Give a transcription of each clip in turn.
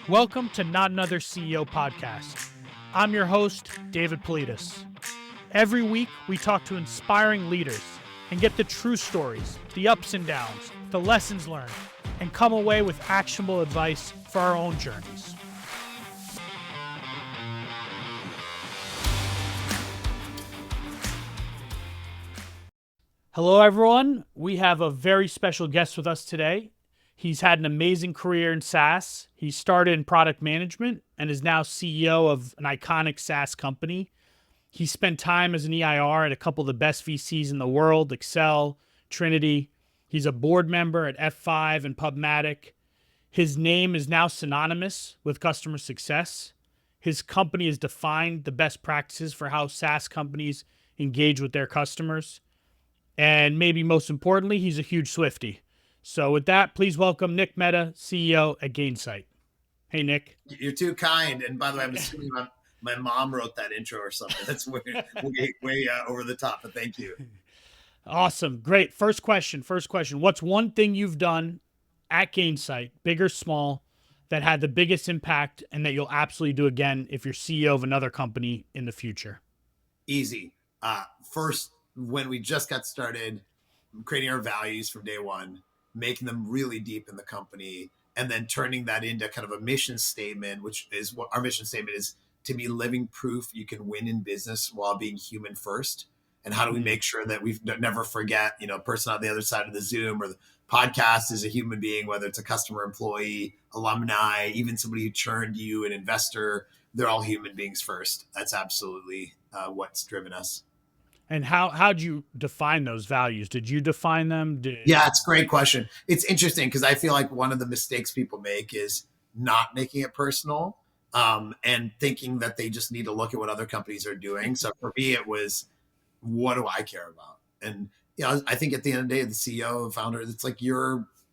Welcome to Not Another CEO podcast. I'm your host, David Politis. Every week, we talk to inspiring leaders and get the true stories, the ups and downs, the lessons learned, and come away with actionable advice for our own journeys. Hello, everyone. We have a very special guest with us today. He's had an amazing career in SaaS. He started in product management and is now CEO of an iconic SaaS company. He spent time as an EIR at a couple of the best VCs in the world, Excel, Trinity. He's a board member at F5 and Pubmatic. His name is now synonymous with customer success. His company has defined the best practices for how SaaS companies engage with their customers. And maybe most importantly, he's a huge Swiftie. So with that, please welcome Nick Mehta, CEO at Gainsight. Hey, Nick. You're too kind. And by the way, I'm assuming my mom wrote that intro or something. That's way over the top, but thank you. Awesome. Great. First question. What's one thing you've done at Gainsight, big or small, that had the biggest impact and that you'll absolutely do again if you're CEO of another company in the future? Easy. First, when we just got started, creating our values from day one, making them really deep in the company, and then turning that into kind of a mission statement, which is what our mission statement is: to be living proof you can win in business while being human first. And how do we make sure that we never forget, person on the other side of the Zoom or the podcast is a human being, whether it's a customer, employee, alumni, even somebody who churned you, an investor, they're all human beings first. That's absolutely what's driven us. And how'd you define those values? Did you define them? Yeah, it's a great question. It's interesting because I feel like one of the mistakes people make is not making it personal and thinking that they just need to look at what other companies are doing. So for me, it was, what do I care about? And I think at the end of the day, the CEO, founder, it's like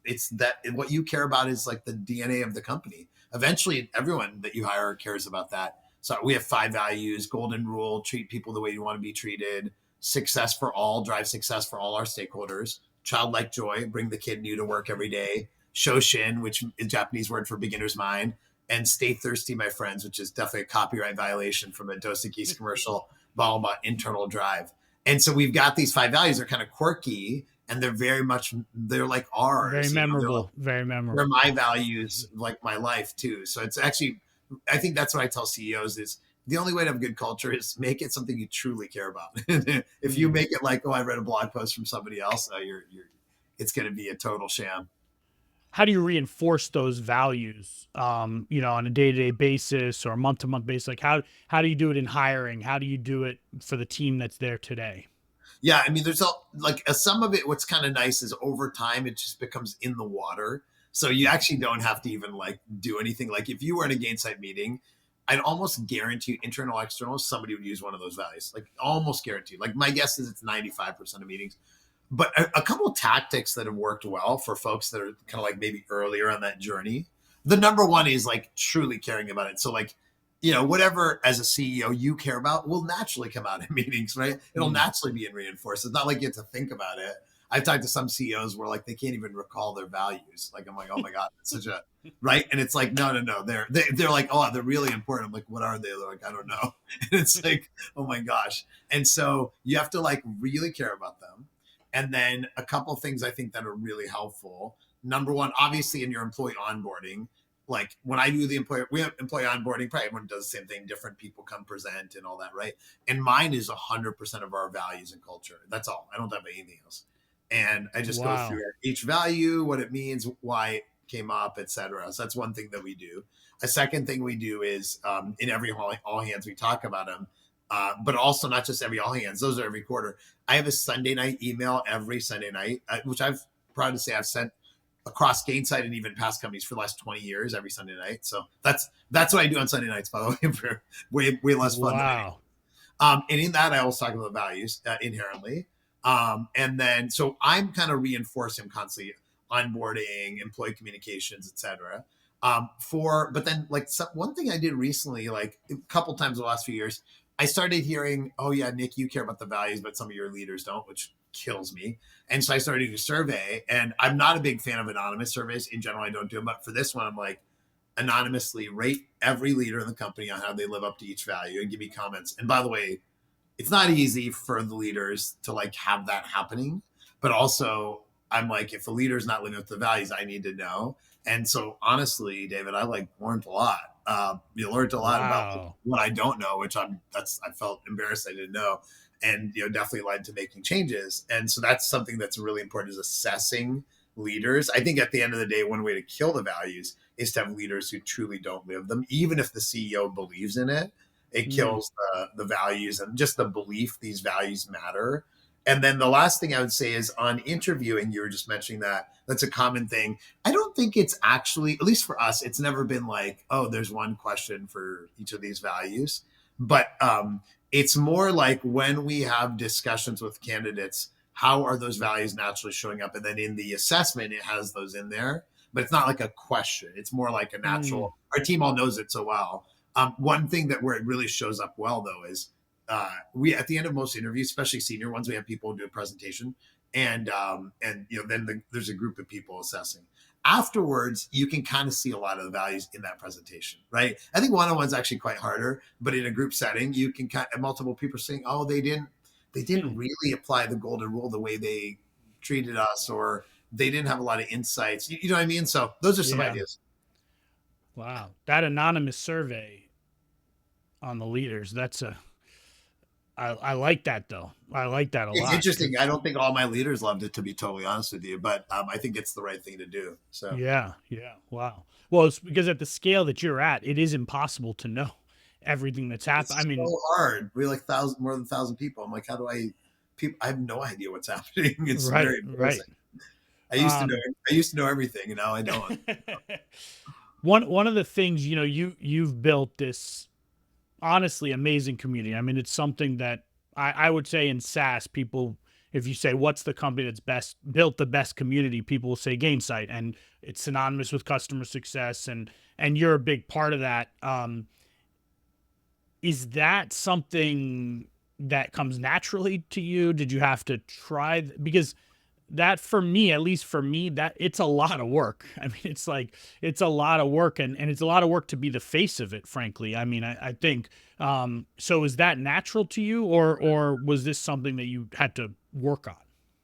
it's that what you care about is like the DNA of the company. Eventually, everyone that you hire cares about that. So we have 5 values: golden rule, treat people the way you want to be treated; success for all, drive success for all our stakeholders; childlike joy, bring the kid new to work every day; shoshin, which is a Japanese word for beginner's mind; and stay thirsty, my friends, which is definitely a copyright violation from a Dos Equis commercial, all about internal drive. And so we've got these 5 values. They're kind of quirky and they're like ours. Very memorable. Very memorable. They're my values, like my life too. So it's actually, I think that's what I tell CEOs is the only way to have good culture is make it something you truly care about. If you make it like, oh, I read a blog post from somebody else, it's going to be a total sham. How do you reinforce those values, on a day-to-day basis or month-to-month basis? Like how do you do it in hiring? How do you do it for the team that's there today? Yeah, I mean, there's some of it. What's kind of nice is over time, it just becomes in the water. So you actually don't have to even do anything. Like if you were in a Gainsight meeting, I'd almost guarantee internal, external, somebody would use one of those values. Like almost guaranteed. Like my guess is it's 95% of meetings. But a couple of tactics that have worked well for folks that are kind of like maybe earlier on that journey. The number one is like truly caring about it. So whatever as a CEO you care about will naturally come out in meetings, right? It'll naturally be reinforced. It's not like you have to think about it. I've talked to some CEOs where they can't even recall their values. Like I'm like, oh my God, it's such a right. And it's like, no. They're like, oh, they're really important. I'm like, what are they? They're like, I don't know. And it's like, oh my gosh. And so you have to really care about them. And then a couple of things I think that are really helpful. Number one, obviously in your employee onboarding, like when I do we have employee onboarding, probably everyone does the same thing. Different people come present and all that, right? And mine is 100% of our values and culture. That's all. I don't have anything else. And I just go through each value, what it means, why it came up, etc. So that's one thing that we do. A second thing we do is in every all hands, we talk about them. But also not just every all hands, those are every quarter. I have a Sunday night email every Sunday night, which I've proud to say I've sent across Gainsight and even past companies for the last 20 years, every Sunday night. So that's what I do on Sunday nights, by the way, for way less fun. Wow. And in that, I also talk about values inherently. And then, so I'm kind of reinforcing constantly onboarding, employee communications, etc. But then one thing I did recently, like a couple times in the last few years, I started hearing, oh yeah, Nick, you care about the values, but some of your leaders don't, which kills me. And so I started doing a survey, and I'm not a big fan of anonymous surveys in general. I don't do them, but for this one, I'm like, anonymously rate every leader in the company on how they live up to each value and give me comments. And by the way, it's not easy for the leaders to like have that happening, but also I'm like, if a leader's not living up to the values, I need to know. And so honestly, David, I like learned a lot. You learned a lot about Wow. what I don't know, which I felt embarrassed I didn't know, and definitely led to making changes. And so that's something that's really important, is assessing leaders. I think at the end of the day, one way to kill the values is to have leaders who truly don't live them, even if the CEO believes in it. It Mm, kills the values and just the belief these values matter. And then the last thing I would say is on interviewing, you were just mentioning that that's a common thing. I don't think it's actually, at least for us, it's never been like, oh, there's one question for each of these values. But it's more like when we have discussions with candidates, how are those values naturally showing up? And then in the assessment, it has those in there, but it's not like a question. It's more like a mm, natural, our team all knows it so well. One thing that where it really shows up well though is we at the end of most interviews, especially senior ones, we have people do a presentation, and then there's a group of people assessing. Afterwards, you can kind of see a lot of the values in that presentation, right? I think one-on-one's actually quite harder, but in a group setting, you can kind of multiple people saying, "Oh, they didn't hmm. really apply the golden rule the way they treated us, or they didn't have a lot of insights." You know what I mean? So those are some Yeah. ideas. Wow. That anonymous survey on the leaders, I like that though. I like that a It's lot. interesting. 'Cause I don't think all my leaders loved it, to be totally honest with you, but I think it's the right thing to do. So yeah, yeah. Wow. Well, it's because at the scale that you're at, it is impossible to know everything that's happened. I it's mean, so hard. We like more than 1,000 people. I'm like, how do I? People, I have no idea what's happening. It's right, very right. embarrassing. I used to know. Um, I used to know everything, and now I don't. one of the things you've built this honestly amazing community. I mean, it's something that I would say in SaaS, people, if you say what's the company that's best built the best community, people will say Gainsight, and it's synonymous with customer success, and you're a big part of that. Is that something that comes naturally to you? Did you have to try? Because that for me, at least for me, that it's a lot of work. I mean, it's like it's a lot of work, and it's a lot of work to be the face of it, frankly. I mean, I think so is that natural to you, or was this something that you had to work on?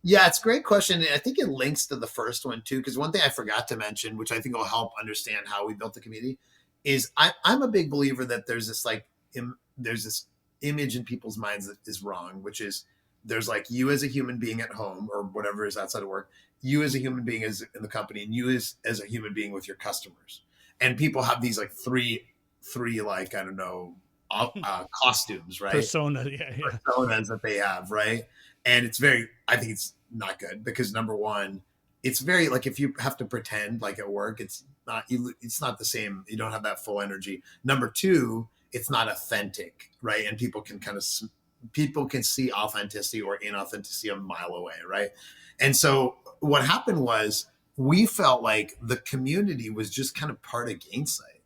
Yeah, it's a great question. And I think it links to the first one too, because one thing I forgot to mention, which I think will help understand how we built the community, is I'm a big believer that there's this image in people's minds that is wrong, which is there's like you as a human being at home or whatever is outside of work, you as a human being as in the company, and you as a human being with your customers. And people have these like three like I don't know costumes, right? Persona, yeah, yeah. Personas that they have, right? And I think it's not good because number one, it's very like if you have to pretend like at work, it's not the same. You don't have that full energy. Number two, it's not authentic, right? And people can see authenticity or inauthenticity a mile away, right? And so what happened was we felt like the community was just kind of part of Gainsight,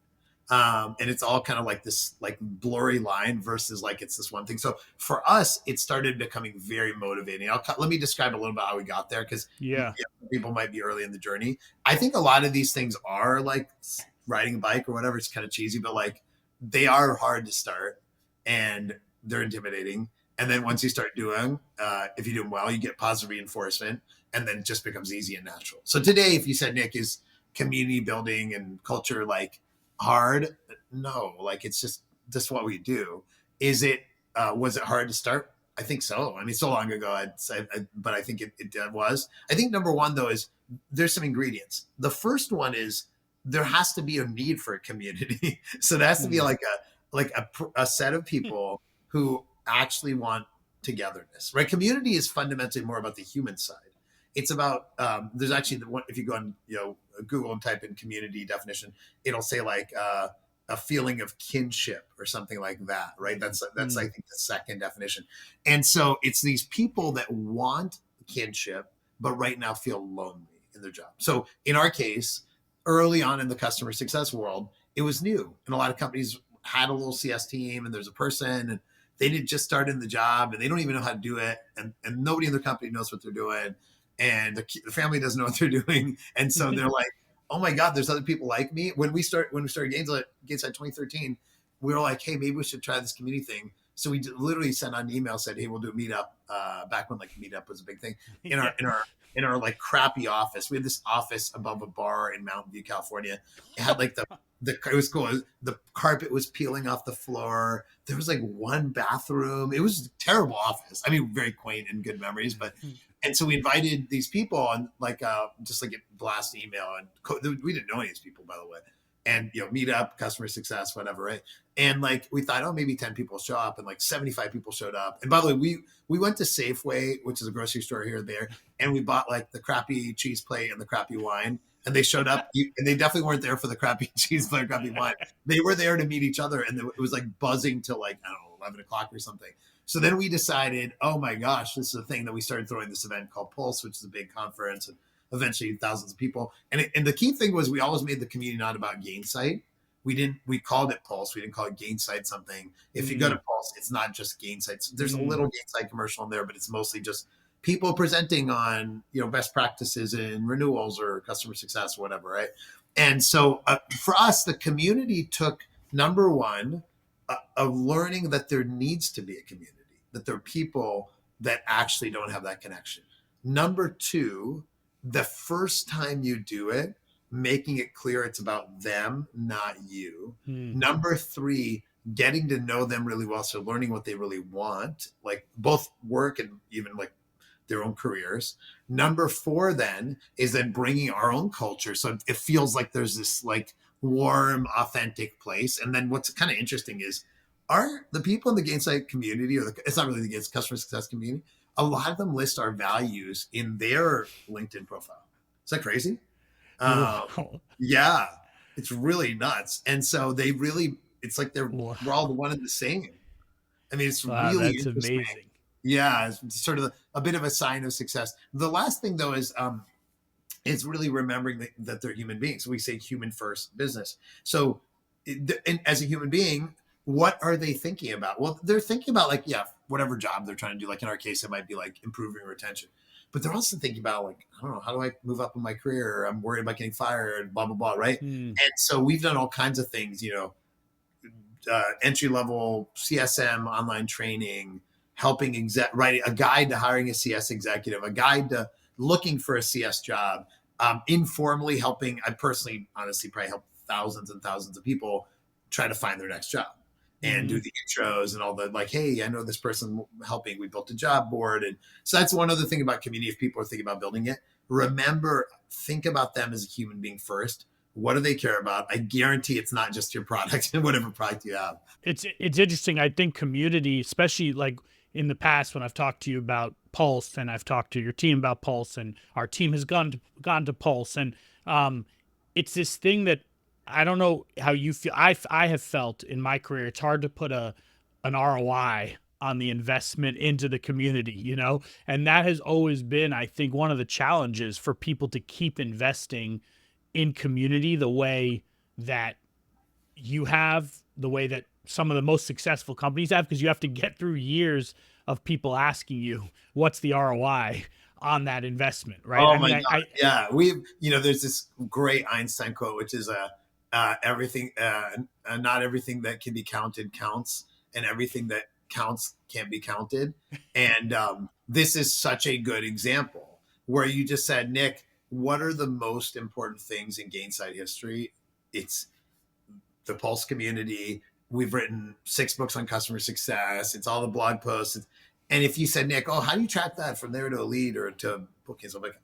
and it's all kind of like this like blurry line versus like it's this one thing. So for us, it started becoming very motivating. Let me describe a little bit how we got there because Yeah. people might be early in the journey. I think a lot of these things are like riding a bike or whatever. It's kind of cheesy, but like they are hard to start and they're intimidating. And then once you start doing, if you do them well, you get positive reinforcement, and then it just becomes easy and natural. So today, if you said, Nick, is community building and culture like hard? No, like it's just what we do. Is it was it hard to start? I think so. I mean, so long ago, I'd say, but I think it was. I think number one though is there's some ingredients. The first one is there has to be a need for a community. So there has to be Mm, a set of people who actually want togetherness, right? Community is fundamentally more about the human side. It's about there's actually the one if you go on Google and type in community definition, it'll say like a feeling of kinship or something like that, right? That's I mm, think the second definition. And so it's these people that want kinship, but right now feel lonely in their job. So in our case, early on in the customer success world, it was new, and a lot of companies had a little CS team, and there's a person, and they did just start in the job, and they don't even know how to do it, and nobody in the company knows what they're doing, and the family doesn't know what they're doing, and so they're like, oh my God, there's other people like me. When we started Gainsight 2013, we were like, hey, maybe we should try this community thing. So we literally sent out an email, said, hey, we'll do a meetup. Back when like meetup was a big thing in Yeah. our like crappy office. We had this office above a bar in Mountain View, California. It had like it was cool. The carpet was peeling off the floor. There was like one bathroom. It was a terrible office. I mean, very quaint and good memories, but. And so we invited these people on like just like a blast email, and we didn't know any of these people, by the way. And meet up, customer success, whatever, right? And like we thought, oh, maybe 10 people show up, and like 75 people showed up. And by the way, we went to Safeway, which is a grocery store here or there, and we bought like the crappy cheese plate and the crappy wine. And they showed up, and they definitely weren't there for the crappy cheese plate, crappy wine. They were there to meet each other, and it was like buzzing till like I don't know 11 o'clock or something. So then we decided, oh my gosh, this is a thing that we started throwing this event called Pulse, which is a big conference, and eventually thousands of people. And the key thing was we always made the community not about Gainsight. We called it Pulse. We didn't call it Gainsight something. If you go to Pulse, it's not just Gainsight. There's a little Gainsight commercial in there, but it's mostly just people presenting on best practices in renewals or customer success or whatever, right? And so for us, the community took number one of learning that there needs to be a community, that there are people that actually don't have that connection. Number two, the first time you do it, making it clear it's about them, not you. Number three, getting to know them really well. So learning what they really want, like both work and even like their own careers. Number four then is then bringing our own culture. So it feels like there's this like warm, authentic place. And then what's kind of interesting is are the people in the Gainsight community, or it's not really the customer success community, a lot of them list our values in their LinkedIn profile. Is that crazy? Yeah, it's really nuts. And so they really, it's like we're all one and the same. I mean, it's really that's interesting. amazing. Yeah, it's sort of a bit of a sign of success. The last thing though is really remembering that they're human beings. We say human first business. So as a human being, what are they thinking about? Well, they're thinking about like, whatever job they're trying to do. Like in our case, it might be like improving retention, but they're also thinking about like, I don't know, how do I move up in my career? I'm worried about getting fired, blah, blah, blah. Right. And so we've done all kinds of things, entry level CSM, online training, helping writing a guide to hiring a CS executive, a guide to looking for a CS job, informally helping. I personally, honestly, probably help thousands and thousands of people try to find their next job and do the intros and all the like, hey, I know this person helping. We built a job board. And so that's one other thing about community. If people are thinking about building it, remember, think about them as a human being first. What do they care about? I guarantee it's not just your product and whatever product you have. It's interesting. I think community, especially like in the past when I've talked to you about Pulse and I've talked to your team about Pulse and our team has gone to Pulse, and it's this thing that I don't know how you feel. I have felt in my career, it's hard to put an ROI on the investment into the community, and that has always been, I think, one of the challenges for people to keep investing in community the way that you have, the way that some of the most successful companies have, because you have to get through years of people asking you, what's the ROI on that investment, right? Oh my God. Yeah. There's this great Einstein quote, which is everything, not everything that can be counted counts, and everything that counts can't be counted. And this is such a good example where you just said, Nick, what are the most important things in Gainsight history? It's the Pulse community. We've written 6 books on customer success. It's all the blog posts. And if you said, Nick, how do you track that from there to a lead or to bookings? I'm like,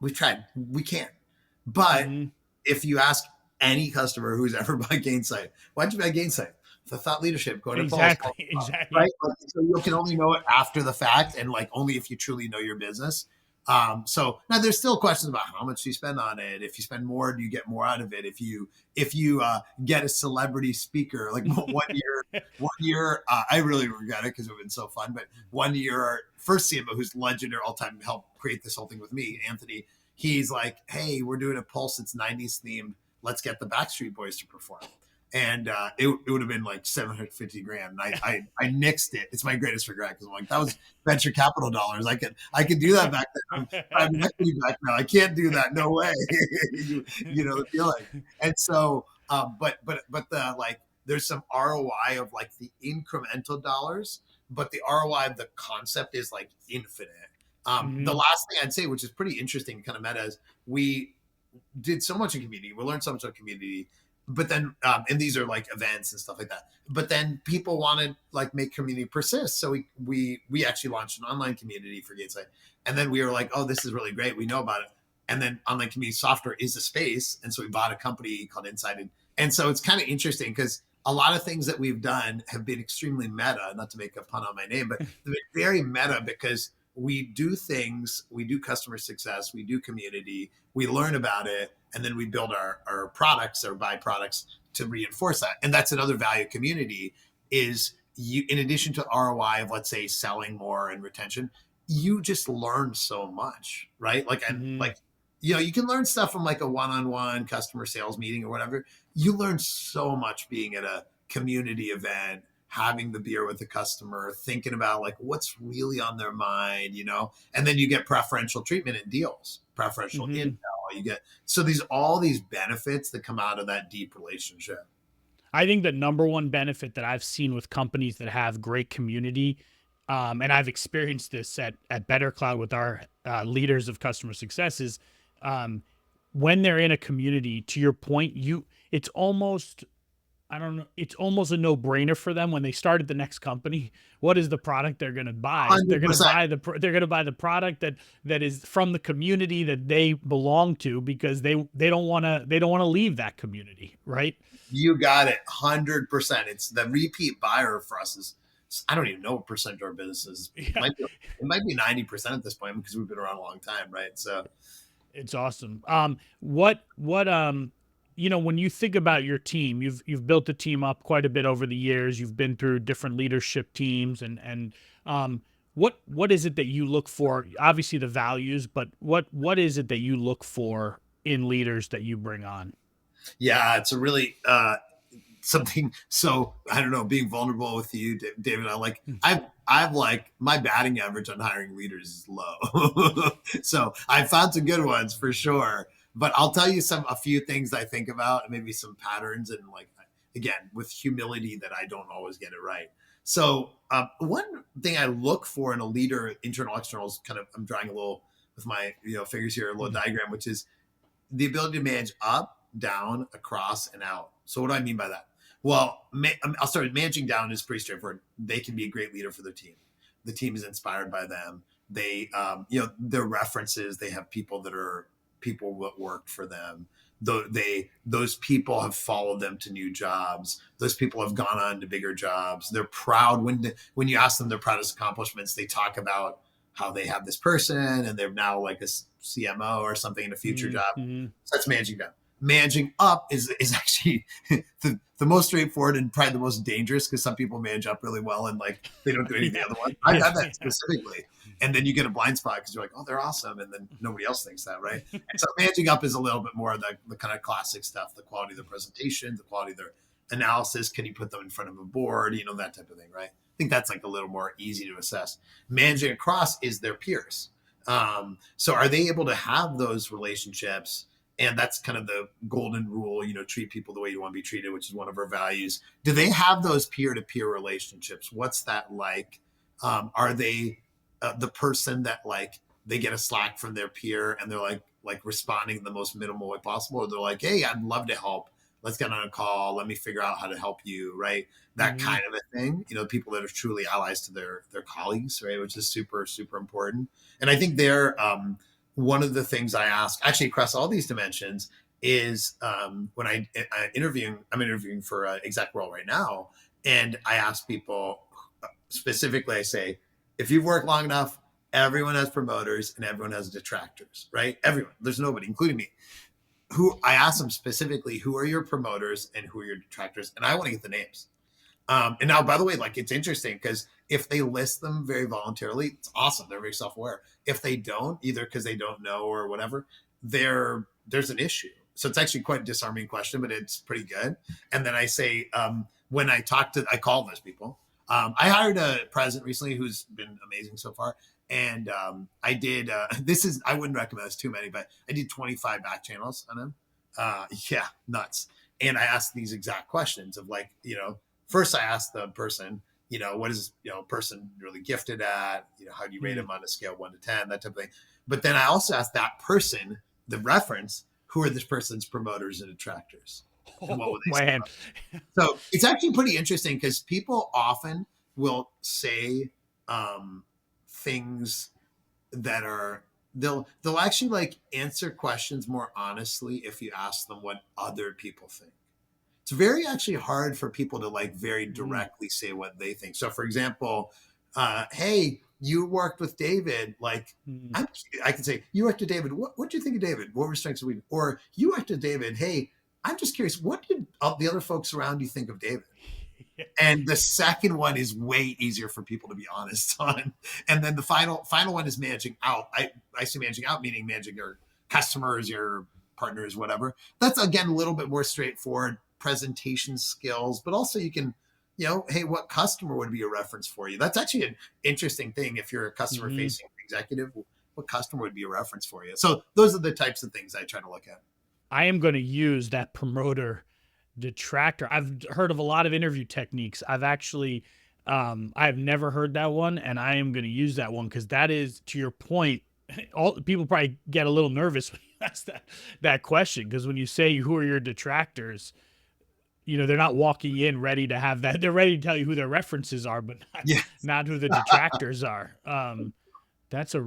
we've tried. We can't. But if you ask any customer who's ever bought Gainsight, why'd you buy Gainsight? The thought leadership, going to Pulse. Exactly. Right? So you can only know it after the fact, and like only if you truly know your business. So now there's still questions about how much you spend on it. If you spend more, do you get more out of it? If you get a celebrity speaker, like one year, I really regret it because it would have been so fun. But one year, our first CMO, who's legendary all time, helped create this whole thing with me, Anthony. He's like, hey, we're doing a Pulse. It's 90s themed. Let's get the Backstreet Boys to perform. And it would have been like 750 grand. And I nixed it. It's my greatest regret because I'm like, that was venture capital dollars. I could do that back then. I'm private equity back now. I can't do that. No way. You know the feeling. And so, but the like, there's some ROI of like the incremental dollars, but the ROI of the concept is like infinite. The Mhm. last thing I'd say, which is pretty interesting, kind of meta, is we did so much in community. We learned so much in community, but then, and these are like events and stuff like that. But then people wanted like make community persist, so we actually launched an online community for Gainsight, and then we were like, oh, this is really great. We know about it, and then online community software is a space, and so we bought a company called Insight, and so it's kind of interesting because a lot of things that we've done have been extremely meta. Not to make a pun on my name, but they've been very meta because we do things, we do customer success, we do community, we learn about it, and then we build our products or buy products to reinforce that. And that's another value of community is you, in addition to ROI of, let's say, selling more and retention, you just learn so much, right? Like, and Mhm. like, you can learn stuff from like a one-on-one customer sales meeting or whatever. You learn so much being at a community event, having the beer with the customer, thinking about like what's really on their mind, and then you get preferential treatment in deals, preferential intel. Mhm. You get so these all these benefits that come out of that deep relationship. I think the number one benefit that I've seen with companies that have great community, and I've experienced this at Better Cloud with our leaders of customer success, is um, when they're in a community. To your point, it's almost, I don't know, it's almost a no brainer for them when they start at the next company. What is the product they're going to buy? They're going to 100%. buy they're going to buy the product that is from the community that they belong to, because they don't want to leave that community, right? You got it. 100%. It's the repeat buyer for us is, I don't even know what percent of our business is. Yeah. It might be 90% at this point because we've been around a long time, right? So It's awesome. When you think about your team, you've built the team up quite a bit over the years. You've been through different leadership teams, and what is it that you look for? Obviously the values, but what is it that you look for in leaders that you bring on? yeah, it's a really something. So I don't know, being vulnerable with you, David. I've like my batting average on hiring leaders is low. So I found some good ones for sure. But I'll tell you a few things I think about, and maybe some patterns, and like again with humility that I don't always get it right. So one thing I look for in a leader, internal, external, is kind of, I'm drawing a little with my figures here, a little diagram, which is the ability to manage up, down, across, and out. So what do I mean by that? Well, I'll start with managing down is pretty straightforward. They can be a great leader for their team. The team is inspired by them. They, their references. They have people that worked for them. Those people have followed them to new jobs. Those people have gone on to bigger jobs. They're proud when you ask them their proudest accomplishments. They talk about how they have this person and they're now like a CMO or something in a future job. Mm-hmm. So that's managing down. Managing up is actually the most straightforward and probably the most dangerous, because some people manage up really well and like they don't do any of the Yeah, other ones. I've yeah, had that yeah. specifically. And then you get a blind spot because you're like, oh, they're awesome. And then nobody else thinks that, right? And so managing up is a little bit more of the kind of classic stuff, the quality of the presentation, the quality of their analysis. Can you put them in front of a board? That type of thing, right? I think that's like a little more easy to assess. Managing across is their peers. So are they able to have those relationships? And that's kind of the golden rule, treat people the way you want to be treated, which is one of our values. Do they have those peer-to-peer relationships? What's that like? Are they the person that like they get a Slack from their peer and they're like responding the most minimal way possible? Or they're like, hey, I'd love to help. Let's get on a call. Let me figure out how to help you, right? That Mm-hmm. kind of a thing. People that are truly allies to their colleagues, right? Which is super, super important. And I think they're one of the things I ask actually across all these dimensions is when I'm interviewing for an exec role right now. And I ask people specifically, I say, if you've worked long enough, everyone has promoters and everyone has detractors, right? Everyone, there's nobody, including me. Who I ask them specifically, who are your promoters and who are your detractors? And I want to get the names. And now, by the way, like it's interesting because if they list them very voluntarily, it's awesome. They're very self-aware. If they don't, either because they don't know or whatever, there's an issue. So it's actually quite a disarming question, but it's pretty good. And then I say, when I call those people. I hired a president recently who's been amazing so far. And I did, I wouldn't recommend this too many, but I did 25 back channels on him. Yeah, nuts. And I asked these exact questions of like, first I asked the person, what is, person really gifted at, how do you rate them on a scale of 1 to 10, that type of thing. But then I also asked that person, the reference, who are this person's promoters and detractors? And what would they say? So it's actually pretty interesting because people often will say things that are, they'll actually like answer questions more honestly if you ask them what other people think. It's very actually hard for people to like very directly say what they think. So for example, hey, you worked with David. Like I can say, you worked with David. What do you think of David? What were strengths of weaknesses? Or you worked with David. Hey, I'm just curious, what did the other folks around you think of David? And the second one is way easier for people to be honest on. And then the final one is managing out. I say managing out, meaning managing your customers, your partners, whatever. That's again a little bit more straightforward presentation skills, but also you can, hey, what customer would be a reference for you? That's actually an interesting thing. If you're a customer facing executive, what customer would be a reference for you? So those are the types of things I try to look at. I am going to use that promoter detractor. I've heard of a lot of interview techniques. I've actually, I've never heard that one, and I am going to use that one because that is, to your point, all people probably get a little nervous when you ask that question, because when you say who are your detractors, they're not walking in ready to have that. They're ready to tell you who their references are, but not who the detractors are. That's a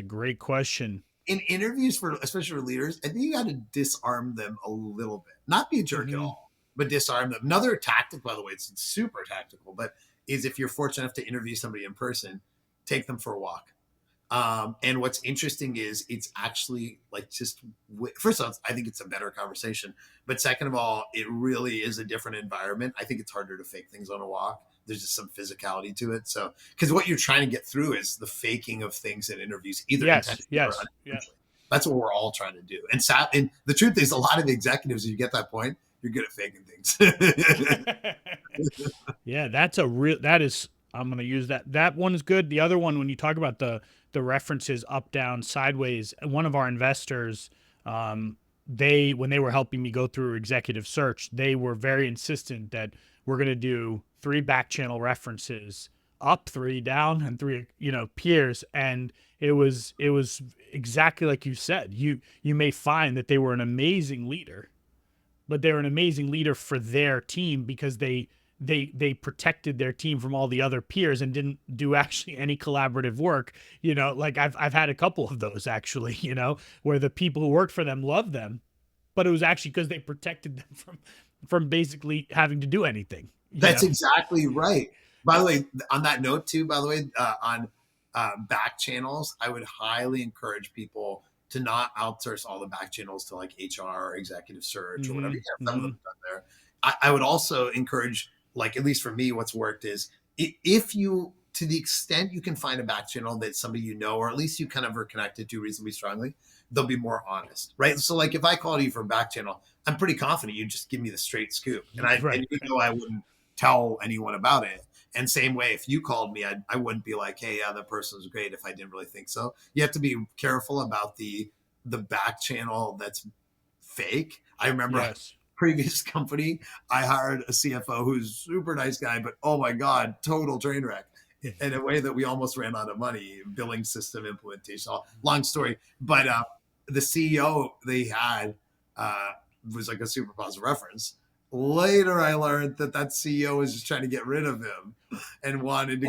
great question. In interviews especially for leaders, I think you got to disarm them a little bit, not be a jerk at all, but disarm them. Another tactic, by the way, it's super tactical, but is if you're fortunate enough to interview somebody in person, take them for a walk. And what's interesting is it's actually like first of all, I think it's a better conversation, but second of all, it really is a different environment. I think it's harder to fake things on a walk. There's just some physicality to it. So, because what you're trying to get through is the faking of things in interviews, either intentionally or unintentionally. That's what we're all trying to do. And the truth is, a lot of executives, if you get that point, you're good at faking things. Yeah, I'm going to use that. That one is good. The other one, when you talk about the references up, down, sideways, one of our investors, when they were helping me go through executive search, they were very insistent that we're going to do 3 back channel references, up 3, down, and 3, peers. And it was exactly like you said. You may find that they were an amazing leader, but they're an amazing leader for their team because they protected their team from all the other peers and didn't do actually any collaborative work. Like I've had a couple of those actually, where the people who worked for them loved them, but it was actually because they protected them from basically having to do anything. That's exactly right. By the way, on that note too, on back channels, I would highly encourage people to not outsource all the back channels to like HR or executive search or whatever. Some of them done there. I would also encourage, like, at least for me, what's worked is if you, to the extent you can find a back channel that somebody or at least you kind of are connected to reasonably strongly, they'll be more honest, right? So like if I called you for a back channel, I'm pretty confident you'd just give me the straight scoop. And I wouldn't tell anyone about it. And same way, if you called me, I wouldn't be like, hey, yeah, that person's great if I didn't really think so. You have to be careful about the back channel that's fake. I remember previous company, I hired a CFO who's a super nice guy, but oh my God, total train wreck in a way that we almost ran out of money, billing system implementation, long story. But the CEO they had was like a super positive reference. Later, I learned that CEO was just trying to get rid of him and wanted to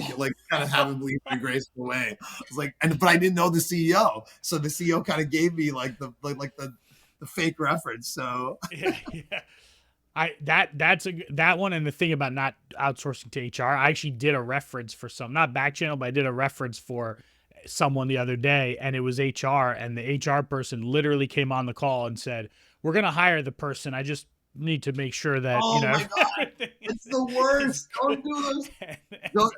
kind of have him leave in a graceful way. I was like, but I didn't know the CEO, so the CEO kind of gave me the fake reference. So that one, and the thing about not outsourcing to HR, I actually did a reference for not back channel, but I did a reference for someone the other day, and it was HR, and the HR person literally came on the call and said, "We're going to hire the person. I just need to make sure that my God, it's the worst. Don't do those.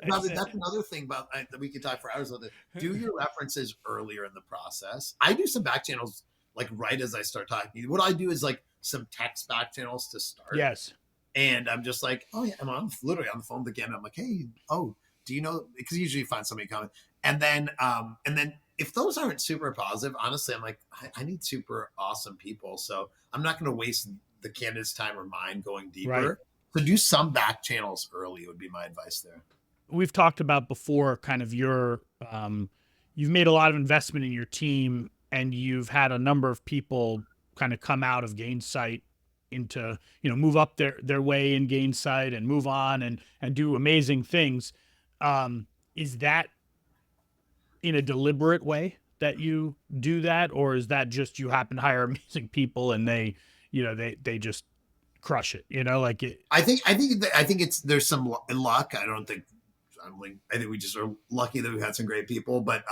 That's another thing about that we could talk for hours about it. Do your references earlier in the process. I do some back channels like right as I start talking. What I do is like some text back channels to start. Yes. And I'm just like, oh yeah, I'm literally on the phone with the candidate. I'm like, hey, oh, do you know? Because usually you find somebody coming, and then if those aren't super positive, honestly, I'm like, I need super awesome people, so I'm not going to waste the candidate's time or mine going Right. deeper. So do some back channels early would be my advice there. We've talked about before kind of you've made a lot of investment in your team, and you've had a number of people kind of come out of Gainsight into, move up their way in Gainsight and move on and do amazing things. Is that in a deliberate way that you do that, or is that just you happen to hire amazing people and they just crush it, like it? I think it's there's some luck. I think we just are lucky that we've had some great people, but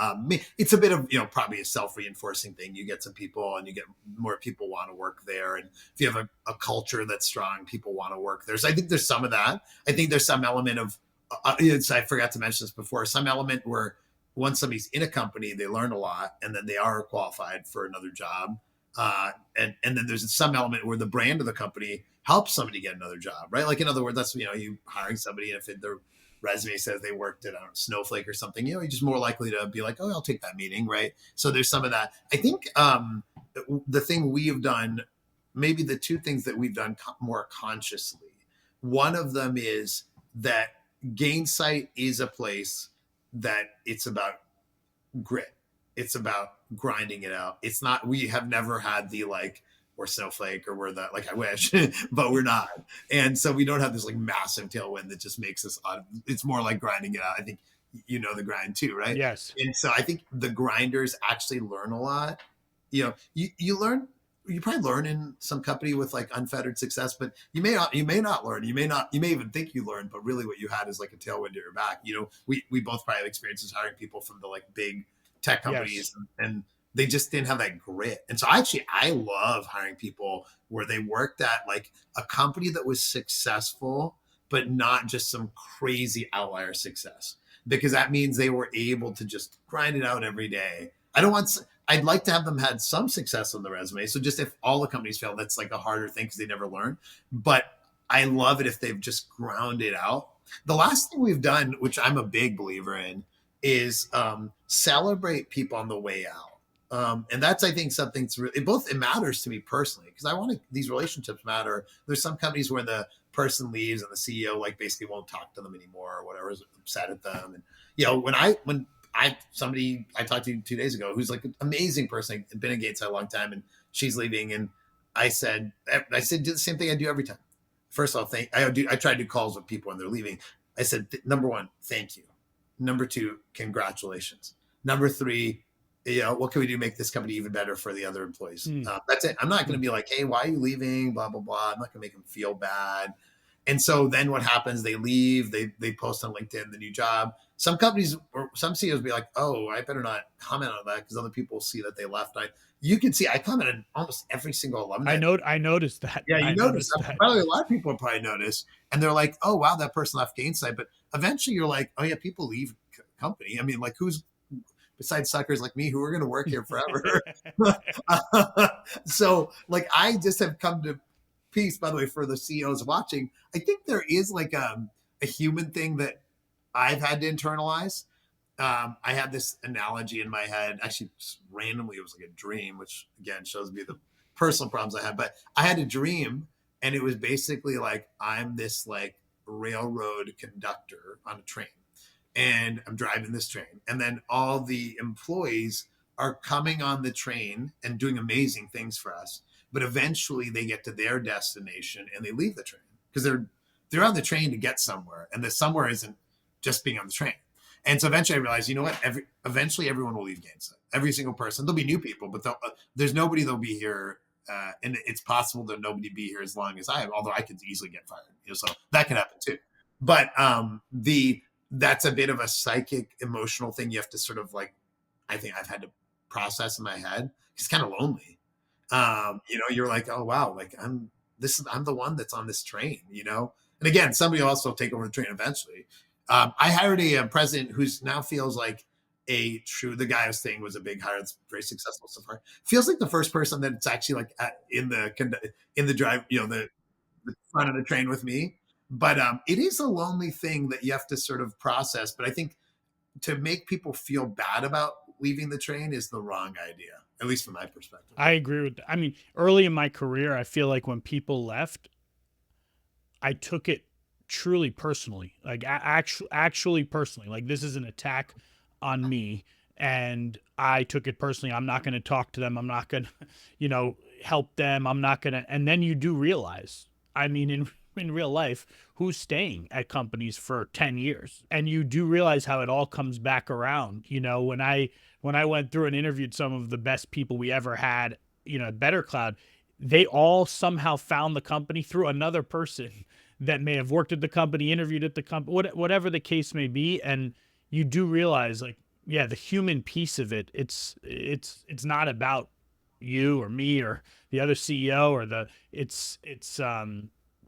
it's a bit of, probably a self-reinforcing thing. You get some people and you get more people want to work there. And if you have a culture that's strong, people want to work there. So I think there's some of that. I think there's some element of, I forgot to mention this before, some element where once somebody's in a company, they learn a lot and then they are qualified for another job. And then there's some element where the brand of the company helps somebody get another job, right? Like in other words, that's, you hiring somebody, and if their resume says they worked at, I don't know, Snowflake or something, you're just more likely to be like, oh, I'll take that meeting, right? So there's some of that. I think the thing we have done, maybe the two things that we've done more consciously, one of them is that Gainsight is a place that it's about grit. It's about grinding it out. It's not, we have never had the like, we're Snowflake or we're that, like I wish, but we're not. And so we don't have this like massive tailwind that just makes us, it's more like grinding it out. I think the grind too, right? Yes. And so I think the grinders actually learn a lot. You probably learn in some company with like unfettered success, but you may not learn. You may even think you learned, but really what you had is like a tailwind at your back. We both probably have experiences hiring people from the like big tech companies, yes, and they just didn't have that grit. And so I love hiring people where they worked at like a company that was successful, but not just some crazy outlier success, because that means they were able to just grind it out every day. I'd like to have them had some success on the resume. So just if all the companies fail, that's like a harder thing because they never learn. But I love it if they've just ground it out. The last thing we've done, which I'm a big believer in, is celebrate people on the way out. And that's, I think, something that's really, it matters to me personally, because I want these relationships matter. There's some companies where the person leaves and the CEO like basically won't talk to them anymore or whatever, is upset at them. And somebody I talked to 2 days ago who's like an amazing person, had been in Gainsight a long time, and she's leaving, and I said do the same thing I do every time. First of all, I try to do calls with people when they're leaving. I said, number one, thank you. Number two, congratulations. Number three, what can we do to make this company even better for the other employees? That's it. I'm not going to be like, hey, why are you leaving? Blah, blah, blah. I'm not going to make them feel bad. And so then what happens? They leave, they post on LinkedIn the new job. Some companies or some CEOs be like, oh, I better not comment on that because other people will see that they left. You can see I comment on almost every single alumni. I noticed that. Yeah, you noticed that. Probably a lot of people probably notice. And they're like, oh, wow, that person left Gainsight. But eventually you're like, oh, yeah, people leave company. I mean, like who's, besides suckers like me who are going to work here forever. So like, I just have come to peace, by the way, for the CEOs watching. I think there is like a human thing that I've had to internalize. I had this analogy in my head, actually randomly, it was like a dream, which again shows me the personal problems I had, but I had a dream and it was basically like, I'm this like railroad conductor on a train. And I'm driving this train. And then all the employees are coming on the train and doing amazing things for us. But eventually they get to their destination and they leave the train because they're on the train to get somewhere. And the somewhere isn't just being on the train. And so eventually I realized, you know what? Eventually everyone will leave Gainsight. Every single person. There'll be new people, but there's nobody that'll be here. And it's possible that nobody be here as long as I am, although I could easily get fired. So that can happen too. But that's a bit of a psychic, emotional thing you have to sort of like, I think I've had to process in my head. It's kind of lonely. You're like, oh wow, like I'm the one that's on this train, and again, somebody else will take over the train eventually. I hired a president who's now feels like the guy I was saying was a big hire that's very successful so far. Feels like the first person that's actually like in the drive, the front of the train with me. But it is a lonely thing that you have to sort of process. But I think to make people feel bad about leaving the train is the wrong idea, at least from my perspective. I agree with that. I mean, early in my career, I feel like when people left, I took it truly personally, like actually personally. Like this is an attack on me, and I took it personally. I'm not going to talk to them. I'm not going to, help them. I'm not going to. And then you do realize, I mean, in real life, who's staying at companies for 10 years, and you do realize how it all comes back around. When I went through and interviewed some of the best people we ever had, at Better Cloud, they all somehow found the company through another person that may have worked at the company, interviewed at the company, whatever the case may be. And you do realize, like, yeah, the human piece of it, it's not about you or me or the other CEO or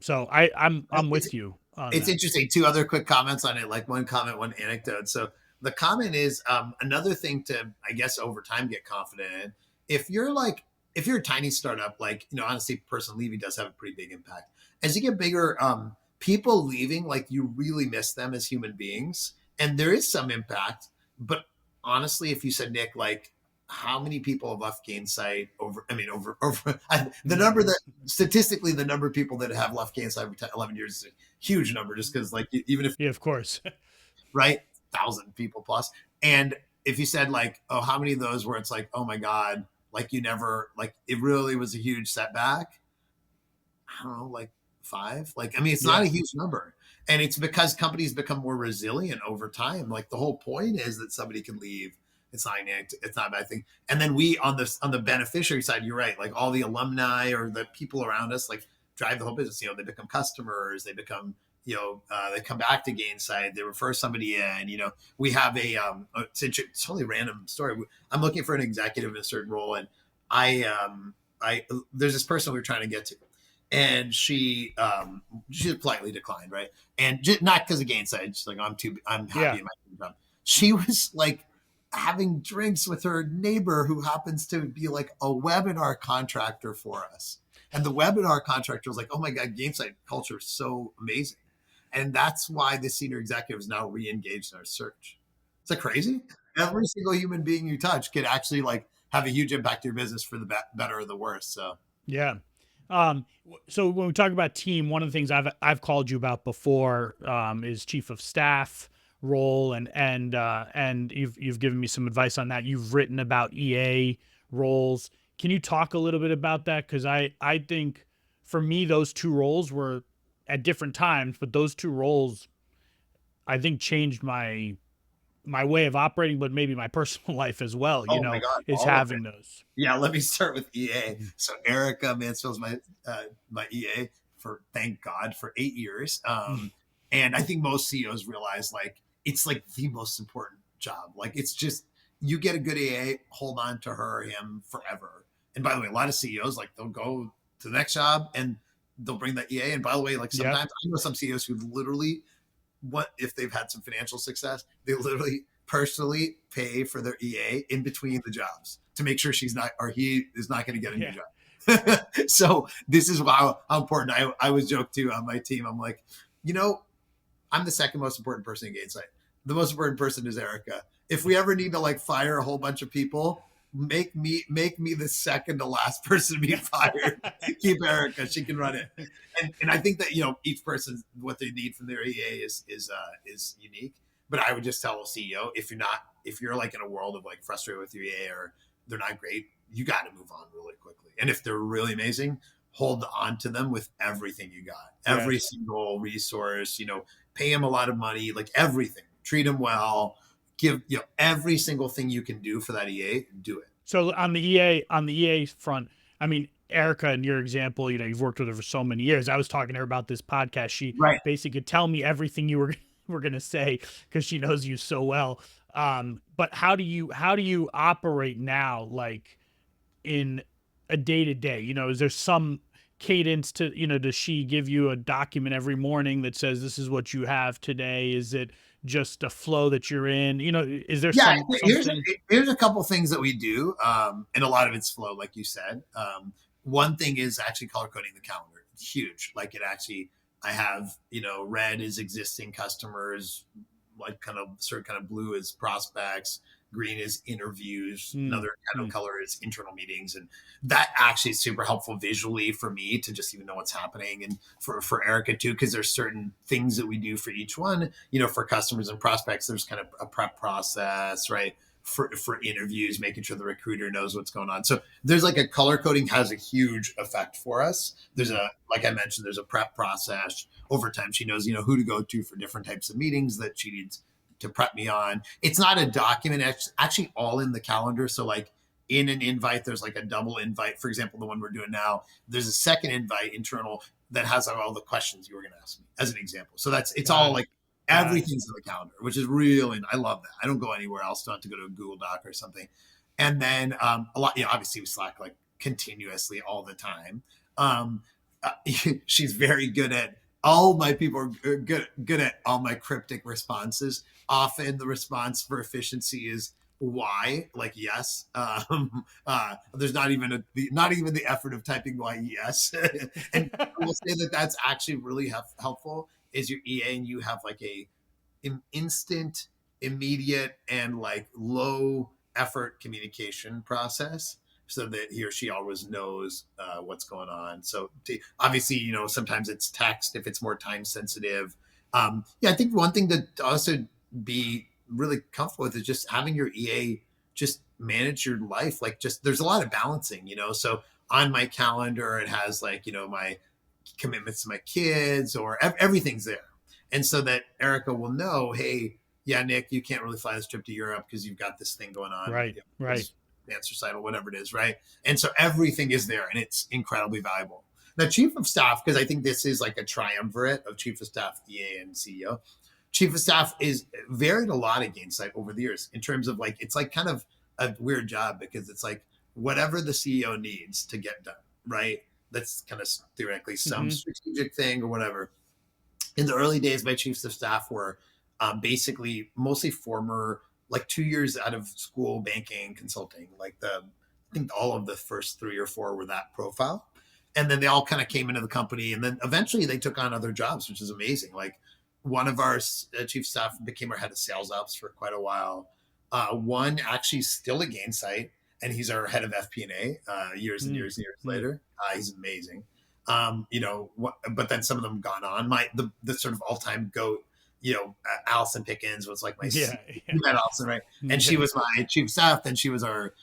so I'm It's with you on it's that. interesting. Two other quick comments on it, like one comment, one anecdote. So the comment is another thing to, I guess, over time get confident in. If you're like, if you're a tiny startup, like, honestly, person leaving does have a pretty big impact. As you get bigger, people leaving, like, you really miss them as human beings. And there is some impact. But honestly, if you said, Nick, like, how many people have left Gainsight over the number that statistically, the number of people that have left Gainsight over 10, 11 years is a huge number, just because, like, even if, Yeah, of course. right, 1,000 people plus. And if you said, like, oh, how many of those where it's like, oh my God, like, you never, like, it really was a huge setback. I don't know, like 5. Like, I mean, it's not Yeah. a huge number. And it's because companies become more resilient over time. Like, the whole point is that somebody can leave. It's not a bad thing. And then we on the beneficiary side, you're right. Like, all the alumni or the people around us, like, drive the whole business. They become customers. They become, they come back to Gainsight. They refer somebody in. We have it's totally a random story. I'm looking for an executive in a certain role, and I there's this person we were trying to get to, and she politely declined, right? And not because of Gainsight, just like, I'm happy Yeah. in my job. She was like having drinks with her neighbor who happens to be like a webinar contractor for us. And the webinar contractor was like, oh my God, Gainsight culture is so amazing. And that's why the senior executive is now re-engaged in our search. Is that crazy? Every single human being you touch could actually, like, have a huge impact to your business for the better or the worse. So Yeah. So when we talk about team, one of the things I've called you about before is chief of staff role, and you've given me some advice on that. You've written about EA roles. Can you talk a little bit about that? Because I think for me those two roles were at different times, but those two roles I think changed my way of operating, but maybe my personal life as well. oh my God, Is all of it. having those. Yeah, let me start with EA. So Erica Mansfield's my EA for, thank God, for 8 years. And I think most CEOs realize, like, it's like the most important job. Like, it's just, you get a good EA, hold on to her or him forever. And by the way, a lot of CEOs, like, they'll go to the next job and they'll bring that EA. And by the way, like, Yep. sometimes I know some CEOs who literally, what if they've had some financial success, they literally personally pay for their EA in between the jobs to make sure she's not, or he is not going to get a new Yeah. job. So this is how important I was joked to on my team. I'm like, I'm the second most important person in Gainsight. The most important person is Erica. If we ever need to, like, fire a whole bunch of people, make me the second to last person to be fired. Keep Erica; she can run it. And I think that, each person, what they need from their EA is unique. But I would just tell a CEO, if you're like in a world of, like, frustrated with your EA or they're not great, you got to move on really quickly. And if they're really amazing, hold on to them with everything you got, every Yes. single resource. Pay them a lot of money, like, everything. Treat them well. Give every single thing you can do for that EA. Do it. So on the EA front, I mean, Erica, in your example, you've worked with her for so many years. I was talking to her about this podcast. She Right. basically could tell me everything you were going to say because she knows you so well. But how do you operate now, like in a day to day? Is there some cadence to, does she give you a document every morning that says this is what you have today? Is it just a flow that you're in? Is there Yeah, something? here's a couple things that we do, and a lot of it's flow, like you said. One thing is actually color coding the calendar. It's huge. Like it actually, I have red is existing customers, like kind of blue is prospects, green is interviews, Mm, another kind of mm, color is internal meetings, and that actually is super helpful visually for me to just even know what's happening, and for Erica too, because there's certain things that we do for each one. For customers and prospects, there's kind of a prep process, right? For interviews, making sure the recruiter knows what's going on. So there's like a color coding has a huge effect for us. There's mm. like I mentioned, there's a prep process. Over time, she knows, who to go to for different types of meetings that she needs to prep me on. It's not a document. It's actually all in the calendar. So like in an invite, there's like a double invite. For example, the one we're doing now, there's a second invite internal that has all the questions you were going to ask me as an example. So it's all Got it. like Got it. everything's in the calendar, which is real. And I love that. I don't go anywhere else. Don't have to go to a Google Doc or something. And then a lot, obviously we Slack like continuously all the time. Um, she's very good at all my people are good at all my cryptic responses. Often the response for efficiency is why, like yes. There's not even the effort of typing why yes. And I will say that that's actually really helpful. Is your EA and you have like a instant, immediate, and like low effort communication process so that he or she always knows what's going on. So obviously, sometimes it's text if it's more time sensitive. Yeah, I think one thing to also be really comfortable with is just having your EA just manage your life. Like just there's a lot of balancing, So on my calendar, it has like, my commitments to my kids or everything's there. And so that Erica will know, hey, yeah, Nick, you can't really fly this trip to Europe because you've got this thing going on, Right. Right. cancer recital, whatever it is, right? And so everything is there, and it's incredibly valuable. Now, chief of staff, because I think this is like a triumvirate of chief of staff, EA, and CEO. Chief of staff is varied a lot at Gainsight over the years in terms of like it's like kind of a weird job because it's like whatever the CEO needs to get done, right? That's kind of theoretically some Hmm. strategic thing or whatever. In the early days, my chiefs of staff were basically mostly former, like 2 years out of school banking consulting. I think all of the first 3 or 4 were that profile. And then they all kind of came into the company. And then eventually they took on other jobs, which is amazing. Like one of our chief staff became our head of sales ops for quite a while. One actually still at Gainsight, and he's our head of FP&A years and Mm, years and years mm. later. He's amazing. But then some of them gone on. The sort of all time goat, Allison Pickens was like Yeah. Yeah. you met Allison, right? And she Yeah. was my chief of staff. Then she was our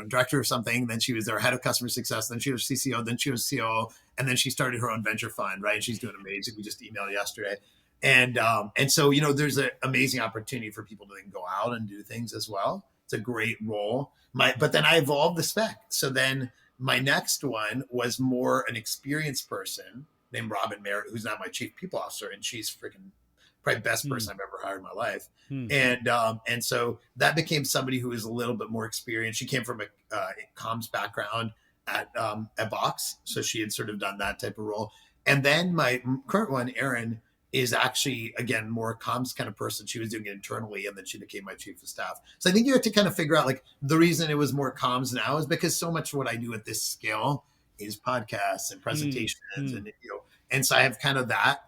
director of something. Then she was our head of customer success. Then she was CCO. Then she was COO. And then she started her own venture fund, right? And she's doing amazing. We just emailed yesterday. And so, there's an amazing opportunity for people to then go out and do things as well. It's a great role. But then I evolved the spec. So then my next one was more an experienced person named Robin Merritt, who's now my chief people officer, and she's freaking probably best Mm, person I've ever hired in my life. mm. And so that became somebody who was a little bit more experienced. She came from a comms background at Box, so she had sort of done that type of role. And then my current one, Erin, is actually again more comms kind of person. She was doing it internally, and then she became my chief of staff. So I think you have to kind of figure out like the reason it was more comms now is because so much of what I do at this scale is podcasts and Mm, presentations, mm. and so I have kind of that.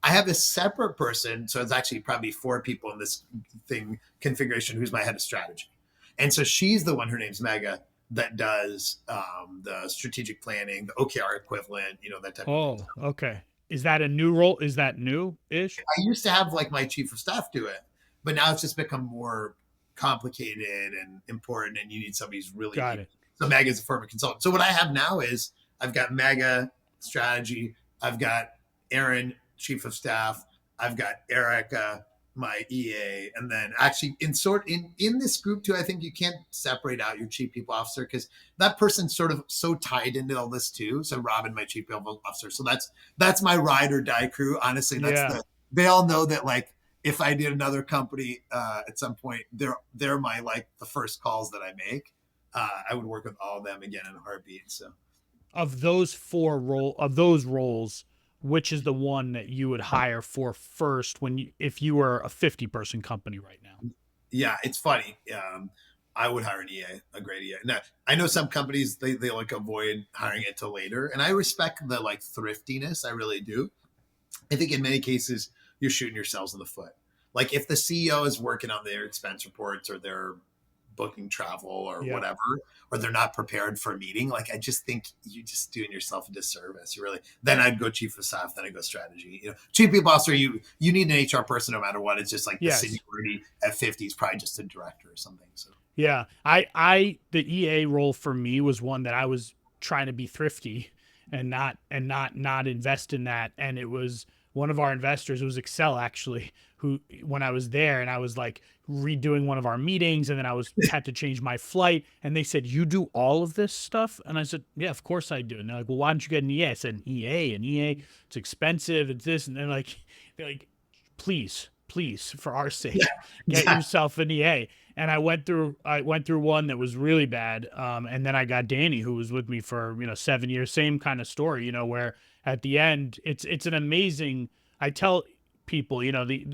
I have a separate person, so it's actually probably 4 people in this thing configuration who's my head of strategy, and so she's the one. Her name's Mega that does the strategic planning, the OKR equivalent, that type of thing. Oh, okay. Is that a new role? Is that new-ish? I used to have like my chief of staff do it, but now it's just become more complicated and important, and you need somebody who's really Got deep. it. So Meg is a former consultant. So what I have now is I've got Mega strategy, I've got Aaron chief of staff, I've got Erica my EA, and then actually in this group too, I think you can't separate out your chief people officer because that person's sort of so tied into all this too. So Robin, my chief people officer, so that's my ride or die crew. Honestly, Yeah. they all know that like if I did another company at some point, they're my like the first calls that I make. I would work with all of them again in a heartbeat. So of those roles, which is the one that you would hire for first if you were a 50-person company right now? Yeah, it's funny. I would hire an EA, a great EA. Now, I know some companies they like avoid hiring it till later, and I respect the like thriftiness. I really do. I think in many cases you're shooting yourselves in the foot. Like if the CEO is working on their expense reports or their booking travel or Yeah. whatever, or they're not prepared for a meeting, like I just think you're just doing yourself a disservice. You really, then I'd go chief of staff, then I'd go strategy. Chief people officer, you need an HR person no matter what. It's just like the Yes. seniority at 50 is probably just a director or something. So Yeah. The EA role for me was one that I was trying to be thrifty and not invest in that. And it was one of our investors, it was Excel actually, who, when I was there and I was like redoing one of our meetings and then had to change my flight. And they said, "You do all of this stuff?" And I said, "Yeah, of course I do." And they're like, "Well, why don't you get an EA?" I said, an EA, it's expensive. It's this. And they're like, please, for our sake, yeah, get yeah, yourself an EA. And I went through one that was really bad. And then I got Danny, who was with me for 7 years. Same kind of story, where at the end it's an amazing. I tell people, the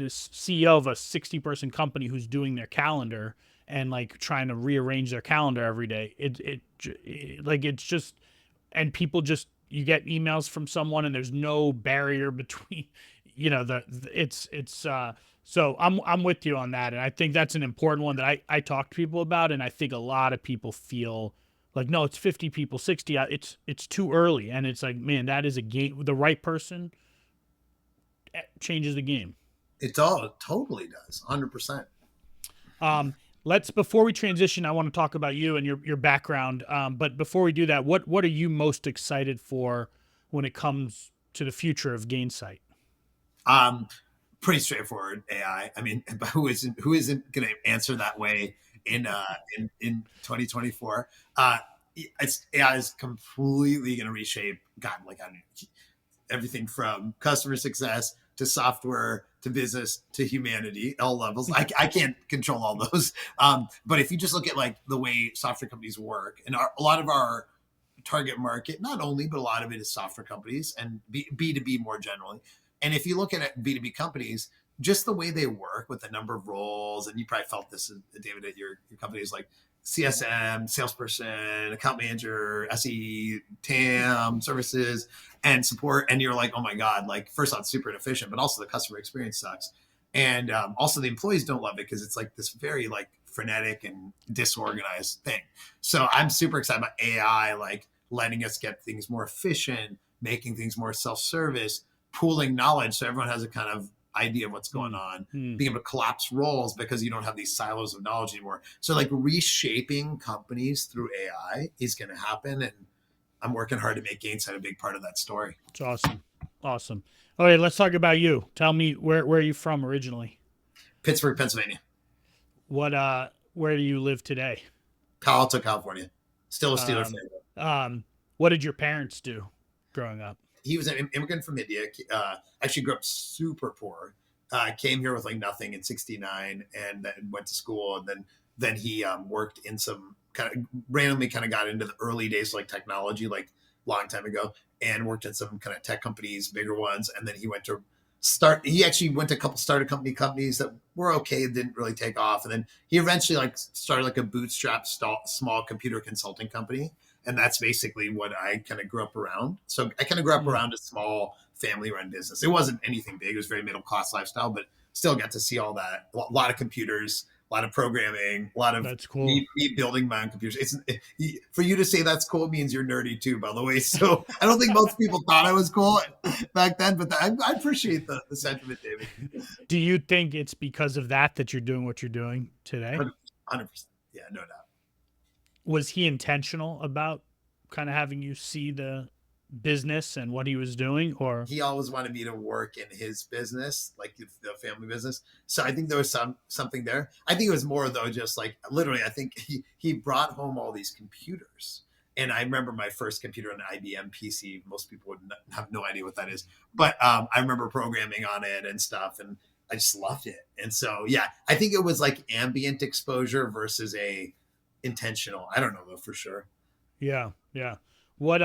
CEO of a 60-person company who's doing their calendar and like trying to rearrange their calendar every day. It's just, and people just, you get emails from someone and there's no barrier between, so I'm with you on that. And I think that's an important one that I talk to people about. And I think a lot of people feel like, no, it's 50 people, 60. It's too early. And it's like, man, that is a game. The right person changes the game. it all totally does, 100%. Um, before we transition, I want to talk about you and your background. But before we do that, what are you most excited for when it comes to the future of Gainsight? Um, Pretty straightforward AI. I mean, but who isn't going to answer that way in 2024? AI is completely going to reshape. God, like I mean, everything from customer success to software to business to humanity, all levels. I can't control all those. But if you just look at like the way software companies work, and a lot of our target market, not only, but a lot of it is software companies and B2B more generally. And if you look at B2B companies, just the way they work with the number of roles, and you probably felt this, David, at your company is like CSM, salesperson, account manager, SE, TAM, services, and support. And you're like, oh my God, like first off, it's super inefficient, but also the customer experience sucks. And also the employees don't love it because it's like this very like frenetic and disorganized thing. So I'm super excited about AI, like letting us get things more efficient, making things more self-service, pooling knowledge so everyone has a kind of idea of what's going on, being able to collapse roles because you don't have these silos of knowledge anymore. So like reshaping companies through AI is going to happen. And I'm working hard to make Gainsight a big part of that story. It's awesome. Awesome. All right, let's talk about you. Tell me where are you from originally? Pittsburgh, Pennsylvania. Where do you live today? Palo Alto, California. Still a Steeler Um, fan. what did your parents do growing up? He was an immigrant from India. Actually grew up super poor. Came here with like nothing in '69, and then went to school, and then he worked in some kind of randomly kind of got into the early days like technology, like long time ago, and worked at some kind of tech companies, bigger ones, and then he went to start. He actually went to a couple started companies that were okay, didn't really take off, and then he eventually like started like a bootstrap small computer consulting company, and that's basically what I kind of grew up around. So I kind of grew up around a small family-run business. It wasn't anything big; it was very middle-class lifestyle, but still got to see all that. A lot of computers, a lot of programming, a lot of That's cool. me building my own computers. For you to say that's cool means you're nerdy too, by the way. So I don't think most people thought I was cool back then, but I appreciate the sentiment, David. Do you think it's because of that you're doing what you're doing today? 100%. Yeah, no doubt. Was he intentional about kind of having you see the business and what he was doing, or He always wanted me to work in his business, like the family business. So I think there was something there. I think it was more though, just like literally, I think he brought home all these computers. And I remember my first computer, an IBM PC. Most people would have no idea what that is, but I remember programming on it and stuff, and I just loved it. And so, yeah, I think it was like ambient exposure versus a intentional. I don't know though for sure. yeah, yeah. What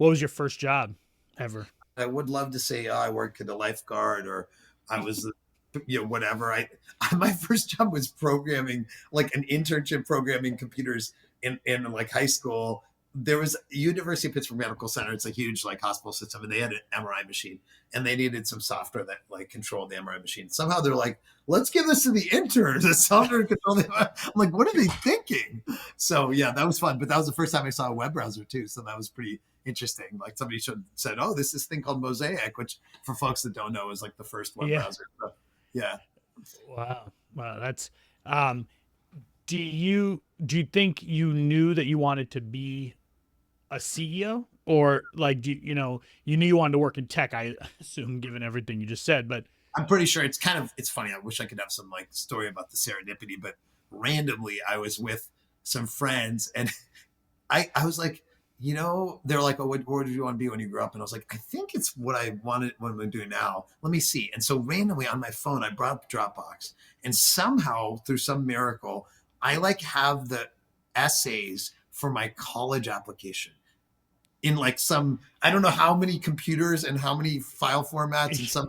What was your first job ever? I would love to say, oh, I worked at a lifeguard or I was, whatever. My first job was programming, like an internship programming computers in like high school. There was University of Pittsburgh Medical Center. It's a huge like hospital system, and they had an MRI machine, and they needed some software that like controlled the MRI machine. Somehow they're like, let's give this to the interns. The software to control the MRI. I'm like, what are they thinking? So yeah, that was fun. But that was the first time I saw a web browser too. So that was pretty interesting. Like somebody said, oh, this is this thing called Mosaic, which for folks that don't know is like the first web Yeah. browser. So, yeah. Wow. Wow. That's um do you think you knew that you wanted to be a CEO, or like you knew you wanted to work in tech, I assume, given everything you just said, but I'm pretty sure it's funny. I wish I could have some like story about the serendipity, but randomly I was with some friends and I was like, they're like, oh, what did you want to be when you grew up? And I was like, I think it's what I wanted, what I'm doing now. Let me see. And so randomly on my phone, I brought up Dropbox, and somehow through some miracle, I like have the essays for my college application in like some, I don't know how many computers and how many file formats and some,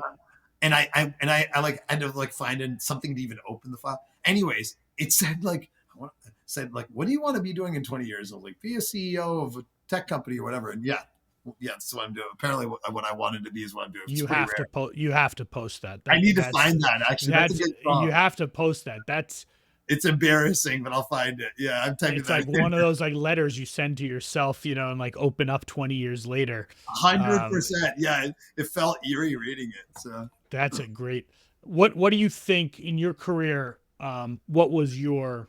and I like end up like finding something to even open the file. Anyways, it said like, what do you want to be doing in 20 years? I was like, be a CEO of a tech company or whatever. And yeah, that's what I'm doing. Apparently what I wanted to be is what I'm doing. It's you pretty have rare. to you have to post that. I need to That's find that actually. That's a good you song. have to post that. That's It's embarrassing, but I'll find it. Yeah, I'm typing it's that like one of those like letters you send to yourself, and like open up 20 years later. 100%. Yeah, it felt eerie reading it. So That's a great. What do you think in your career? What was your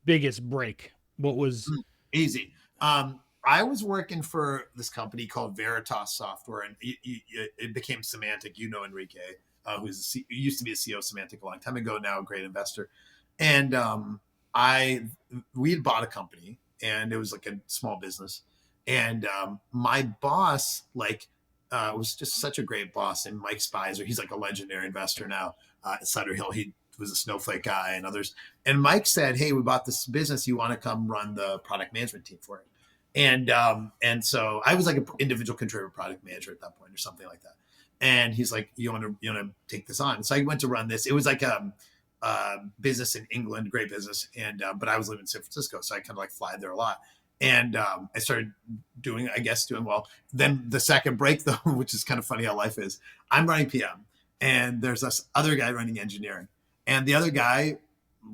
biggest break? What was easy. I was working for this company called Veritas Software, and it became Semantic. Enrique, used to be a CEO of Semantic a long time ago. Now a great investor, and we had bought a company, and it was like a small business, and my boss was just such a great boss, and Mike Spicer, he's like a legendary investor now at Sutter Hill. He was a Snowflake guy and others. And Mike said, hey, we bought this business. You want to come run the product management team for it? And so I was like an individual contributor product manager at that point or something like that. And he's like, you want to take this on? So I went to run this. It was like a business in England, great business. And, but I was living in San Francisco. So I kind of like fly there a lot. And I started doing well. Then the second break though, which is kind of funny how life is, I'm running PM and there's this other guy running engineering. And the other guy,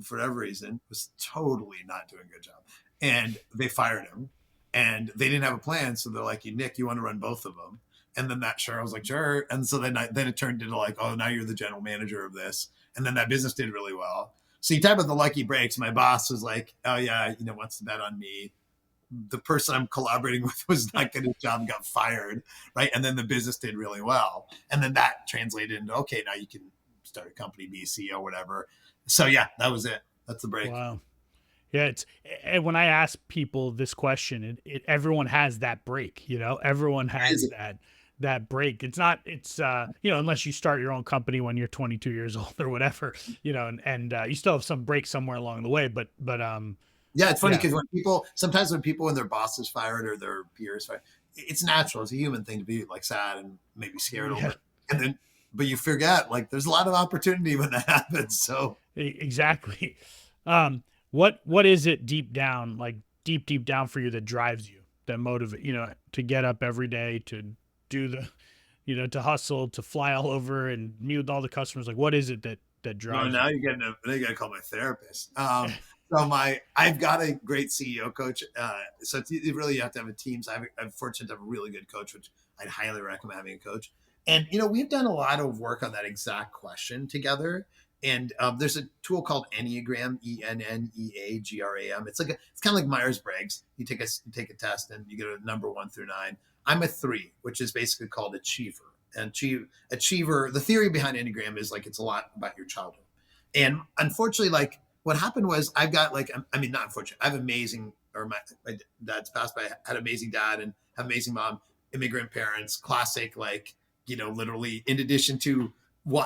for whatever reason, was totally not doing a good job. And they fired him. And they didn't have a plan. So they're like, Nick, you want to run both of them? And then I was like, sure. And so then it turned into like, oh, now you're the general manager of this. And then that business did really well. So you talk about the lucky breaks. My boss was like, oh, yeah, wants to bet on me. The person I'm collaborating with was not getting a job, got fired. Right. And then the business did really well. And then that translated into, okay, now you can start a company, be a CEO, whatever. So yeah, that was it. That's the break. wow. Yeah, when I ask people this question, everyone has that break. Everyone has that break. It's unless you start your own company when you're 22 years old or whatever, and you still have some break somewhere along the way. But yeah, it's funny because when people when their boss is fired or their peers fired, it's natural. It's a human thing to be like sad and maybe scared over it. And then, but you forget like there's a lot of opportunity when that happens. So exactly. What is it deep down for you that drives you, that motivate, to get up every day, to do to hustle, to fly all over and meet with all the customers? Like, what is it that drives now you? you got to call my therapist. I've got a great CEO coach. So you have to have a team. So I'm fortunate to have a really good coach, which I'd highly recommend having a coach. And, we've done a lot of work on that exact question together. And there's a tool called Enneagram, Enneagram. It's kind of like Myers-Briggs. You take a test and you get a number 1 through 9. I'm a 3, which is basically called achiever. And achiever, the theory behind Enneagram is like it's a lot about your childhood. And unfortunately, like what happened was I've got not unfortunately, I have amazing, or my dad's passed by, I had amazing dad and have amazing mom, immigrant parents, classic, literally in addition to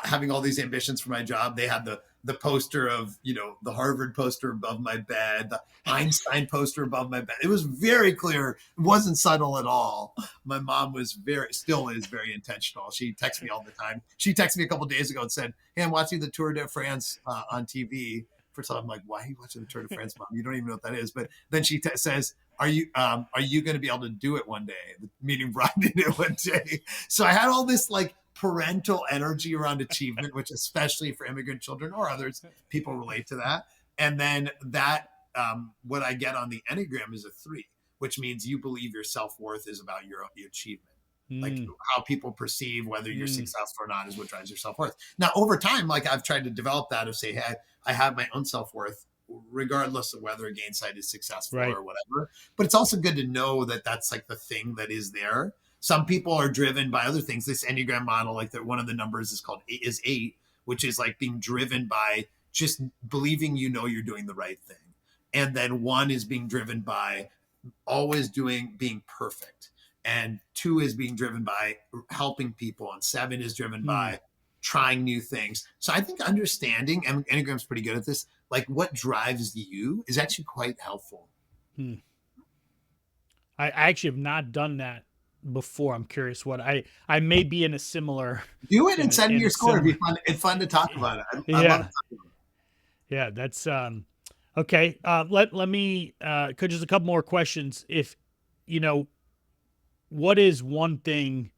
having all these ambitions for my job, they had the the poster of, the Harvard poster above my bed, the Einstein poster above my bed. It was very clear. It wasn't subtle at all. My mom was still is very intentional. She texts me all the time. She texted me a couple of days ago and said, "Hey, I'm watching the Tour de France on TV." First of all, I'm like, "Why are you watching the Tour de France, Mom? You don't even know what that is." But then she says, "Are you going to be able to do it one day?" Meaning Brian did it one day. So I had all this like parental energy around achievement, which especially for immigrant children or others, people relate to that. And then that what I get on the Enneagram is a 3, which means you believe your self-worth is about your achievement. Like how people perceive whether you're successful or not is what drives your self-worth. Now, over time, like I've tried to develop that of say, hey, I have my own self-worth, regardless of whether a Gainsight is successful or whatever. But it's also good to know that that's like the thing that is there. Some people are driven by other things. This Enneagram model, like that, one of the numbers is called 8, which is like being driven by just believing you're doing the right thing. And then 1 is being driven by always being perfect. And 2 is being driven by helping people. And 7 is driven by trying new things. So I think understanding, and Enneagram's pretty good at this, like what drives you is actually quite helpful. I actually have not done that before. I'm curious what I may be in a similar. Do it and send me your score. It'd be fun. It's fun to talk about it. I love talking about it. Yeah, that's okay. Let me just a couple more questions. If what is one thing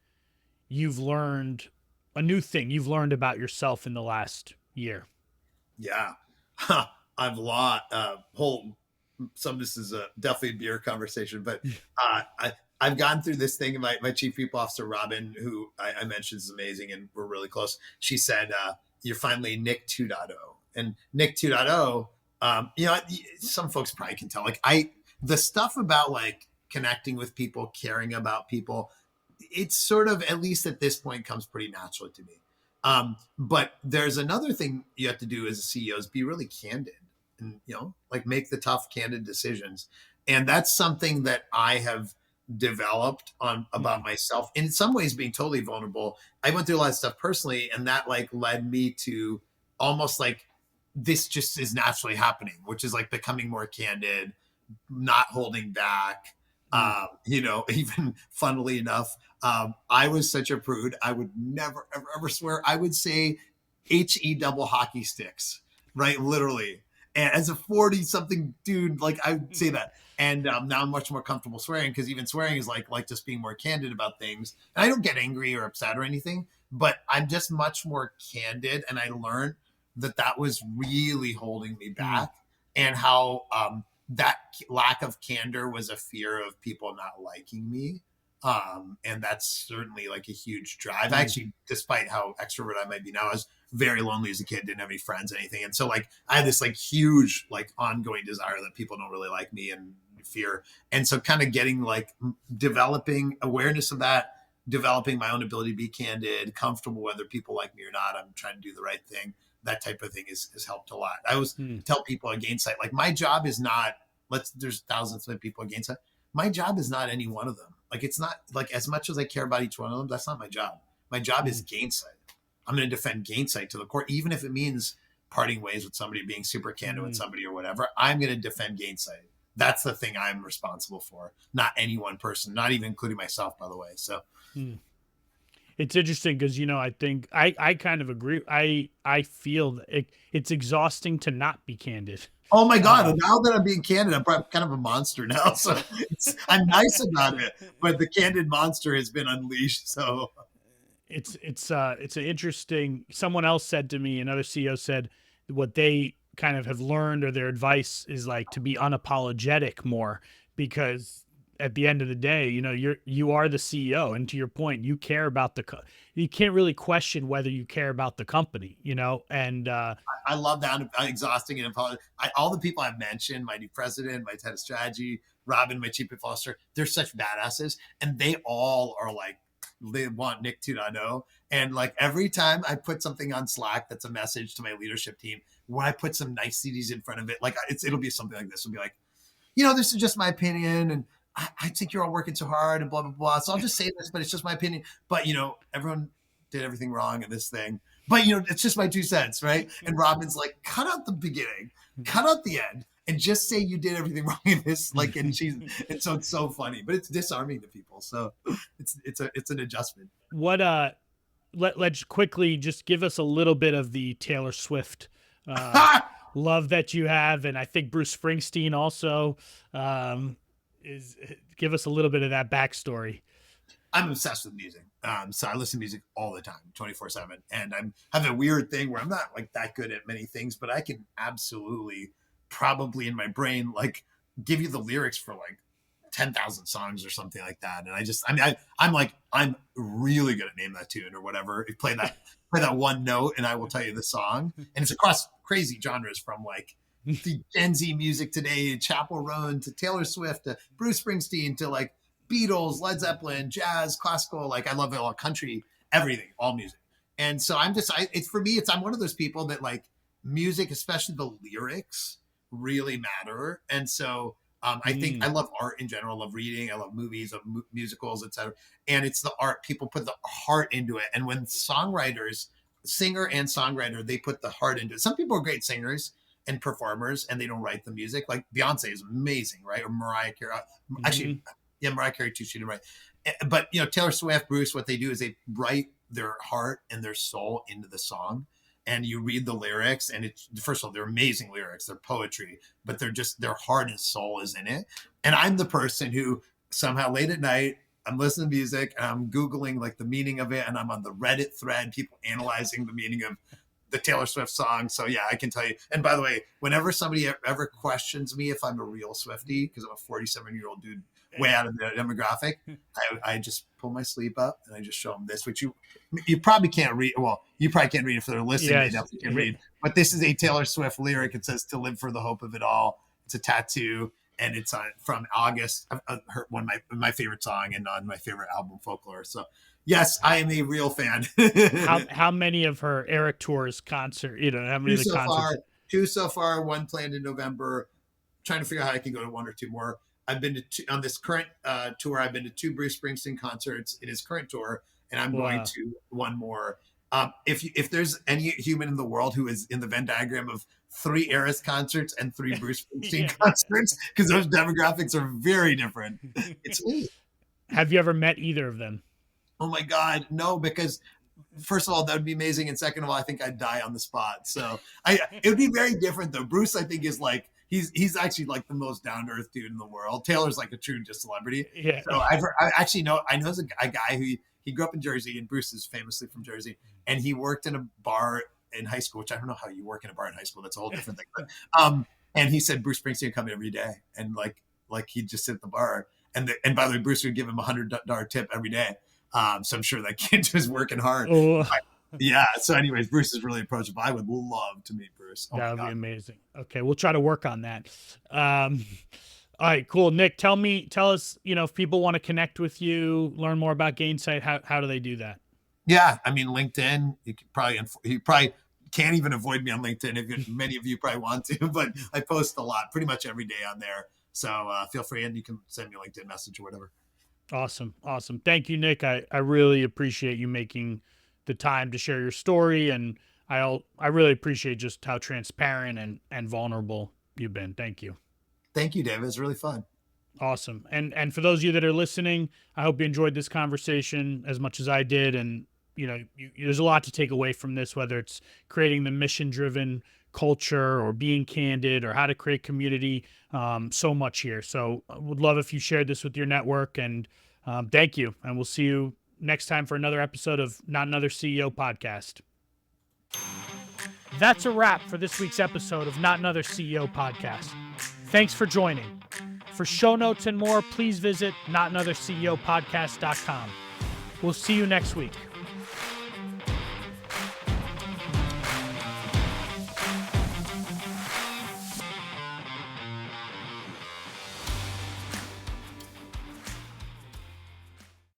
you've learned, a new thing you've learned about yourself in the last year? Yeah, I've some of this is definitely a beer conversation, but I've gone through this thing. My chief people officer, Robin, who I mentioned is amazing and we're really close. She said, you're finally Nick 2.0. And Nick 2.0, some folks probably can tell, like the stuff about like connecting with people, caring about people, it's sort of, at least at this point, comes pretty naturally to me. But there's another thing you have to do as a CEO is be really candid and, like make the tough, candid decisions. And that's something that I have developed about myself. In some ways, being totally vulnerable. I went through a lot of stuff personally, and that like led me to almost like this just is naturally happening, which is like becoming more candid, not holding back. Even funnily enough, I was such a prude. I would never, ever, ever swear. I would say HE double hockey sticks, right? Literally. And as a 40-something dude, like I would say that. And now I'm much more comfortable swearing, because even swearing is like just being more candid about things. And I don't get angry or upset or anything, but I'm just much more candid. And I learned that was really holding me back, and how that lack of candor was a fear of people not liking me. And that's certainly like a huge drive. Actually, despite how extrovert I might be now, I was very lonely as a kid, didn't have any friends, anything. And so like I had this like huge like ongoing desire that people don't really like me, and fear. And so kind of getting like developing awareness of that, developing my own ability to be candid, comfortable whether people like me or not, I'm trying to do the right thing. That type of thing has helped a lot. I always tell people at Gainsight, like my job is not, there's thousands of people at Gainsight. My job is not any one of them. Like, it's not like, as much as I care about each one of them, that's not my job. My job is Gainsight. I'm going to defend Gainsight to the core, even if it means parting ways with somebody, being super candid with somebody or whatever. I'm going to defend Gainsight. That's the thing I'm responsible for, not any one person, not even including myself, by the way. So it's interesting because, I think I kind of agree. I feel that it's exhausting to not be candid. Oh my God. Now that I'm being candid, I'm kind of a monster now. So I'm nice about it, but the candid monster has been unleashed. So it's an interesting, someone else said to me, another CEO said what they kind of have learned, or their advice is like to be unapologetic more, because at the end of the day, you are the CEO, and to your point, you care about you can't really question whether you care about the company, and I love that. Exhausting and all the people I've mentioned, my new president, my head of strategy, Robin, my chief people officer, they're such badasses, and they all are like, they want Nick 2.0. And like every time I put something on Slack that's a message to my leadership team, when I put some niceties in front of it, like it'll be something like this. It'll be like, this is just my opinion, and I think you're all working so hard and blah, blah, blah. So I'll just say this, but it's just my opinion. But, everyone did everything wrong in this thing. But it's just my 2 cents, right? And Robin's like, cut out the beginning, cut out the end, and just say you did everything wrong in this. And so it's so funny, but it's disarming to people. So it's an adjustment. What let's quickly just give us a little bit of the Taylor Swift love that you have, and I think Bruce Springsteen also give us a little bit of that backstory. I'm obsessed with music. So I listen to music all the time, 24/7. And I have a weird thing where I'm not like that good at many things, but I can absolutely probably in my brain, like give you the lyrics for like 10,000 songs or something like that. And I'm really good at name that tune or whatever. You play that one note and I will tell you the song. And it's across crazy genres from like the Gen Z music today, Chapel Roan to Taylor Swift to Bruce Springsteen to like Beatles, Led Zeppelin, jazz, classical. Like I love it all, country, everything, all music. And so I'm one of those people that like music, especially the lyrics, really matter. And so I think I love art in general, love reading, I love movies, I love musicals, etc. And it's the art, people put the heart into it. And when songwriters, singer and songwriter, they put the heart into it. Some people are great singers and performers and they don't write the music. Like Beyonce is amazing, right? Or Mariah Carey. Actually, yeah, Mariah Carey too, she didn't write. But Taylor Swift, Bruce, what they do is they write their heart and their soul into the song. And you read the lyrics, and it's, first of all, they're amazing lyrics, they're poetry, but they're just, their heart and soul is in it. And I'm the person who somehow late at night, I'm listening to music and I'm Googling like the meaning of it. And I'm on the Reddit thread, people analyzing the meaning of the Taylor Swift song. So yeah, I can tell you. And by the way, whenever somebody ever questions me if I'm a real Swiftie, because I'm a 47-year-old dude way out of the demographic, I just pull my sleeve up and I just show them this, which you probably can't read. Well, you probably can't read it for their listening. Yes. They definitely can't read. But this is a Taylor Swift lyric. It says, "To live for the hope of it all." It's a tattoo, and it's from August. One of my favorite song and on my favorite album, Folklore. So yes, I am a real fan. how many of her Eric Tour's concert? How many of the concerts? Two so far. One planned in November. Trying to figure out how I can go to one or two more. I've been to on this current tour. I've been to 2 Bruce Springsteen concerts in his current tour, and I'm going to one more. If there's any human in the world who is in the Venn diagram of 3 Eras concerts and 3 Bruce Springsteen concerts, because those demographics are very different, it's me. Have you ever met either of them? Oh my God, no, because first of all, that would be amazing, and second of all, I think I'd die on the spot. So it would be very different though. Bruce, I think, is like, he's actually like the most down to earth dude in the world. Taylor's like a true just celebrity. Yeah. So I know a guy who he grew up in Jersey, and Bruce is famously from Jersey, and he worked in a bar in high school, which I don't know how you work in a bar in high school. That's a whole different thing. But, and he said Bruce Springsteen would come in every day, and like he'd just sit at the bar, and by the way, Bruce would give him $100 tip every day. So I'm sure that kid was working hard. Oh. Yeah. So anyways, Bruce is really approachable. I would love to meet Bruce. That would be amazing. Okay. We'll try to work on that. All right, cool. Nick, tell us, if people want to connect with you, learn more about Gainsight, how do they do that? Yeah. I mean, LinkedIn, you probably can't even avoid me on LinkedIn. Many of you probably want to, but I post a lot, pretty much every day on there. So feel free, and you can send me a LinkedIn message or whatever. Awesome. Thank you, Nick. I really appreciate you making the time to share your story, and I really appreciate just how transparent and vulnerable you've been. Thank you. Thank you, David. It's really fun. Awesome. And for those of you that are listening, I hope you enjoyed this conversation as much as I did. And there's a lot to take away from this, whether it's creating the mission-driven culture or being candid or how to create community. So much here. So I would love if you shared this with your network, and thank you. And we'll see you next time for another episode of Not Another CEO Podcast. That's a wrap for this week's episode of Not Another CEO Podcast. Thanks for joining. For show notes and more, please visit notanotherceopodcast.com. We'll see you next week.